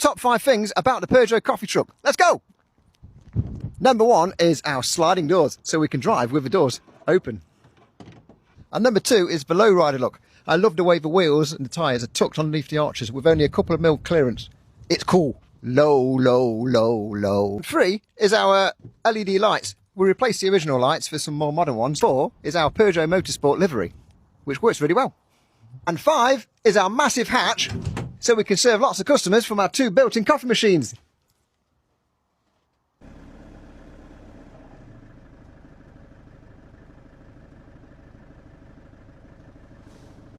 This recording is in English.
top 5 things about the Peugeot coffee truck. Let's go! Number 1 is our sliding doors, so we can drive with the doors open. And number 2 is the low-rider look. I love the way the wheels and the tyres are tucked underneath the arches with only a couple of mil clearance. It's cool. Low, low, low, low. 3 is our LED lights. We replaced the original lights for some more modern ones. 4 is our Peugeot Motorsport livery, which works really well. And 5 is our massive hatch, so we can serve lots of customers from our 2 built-in coffee machines.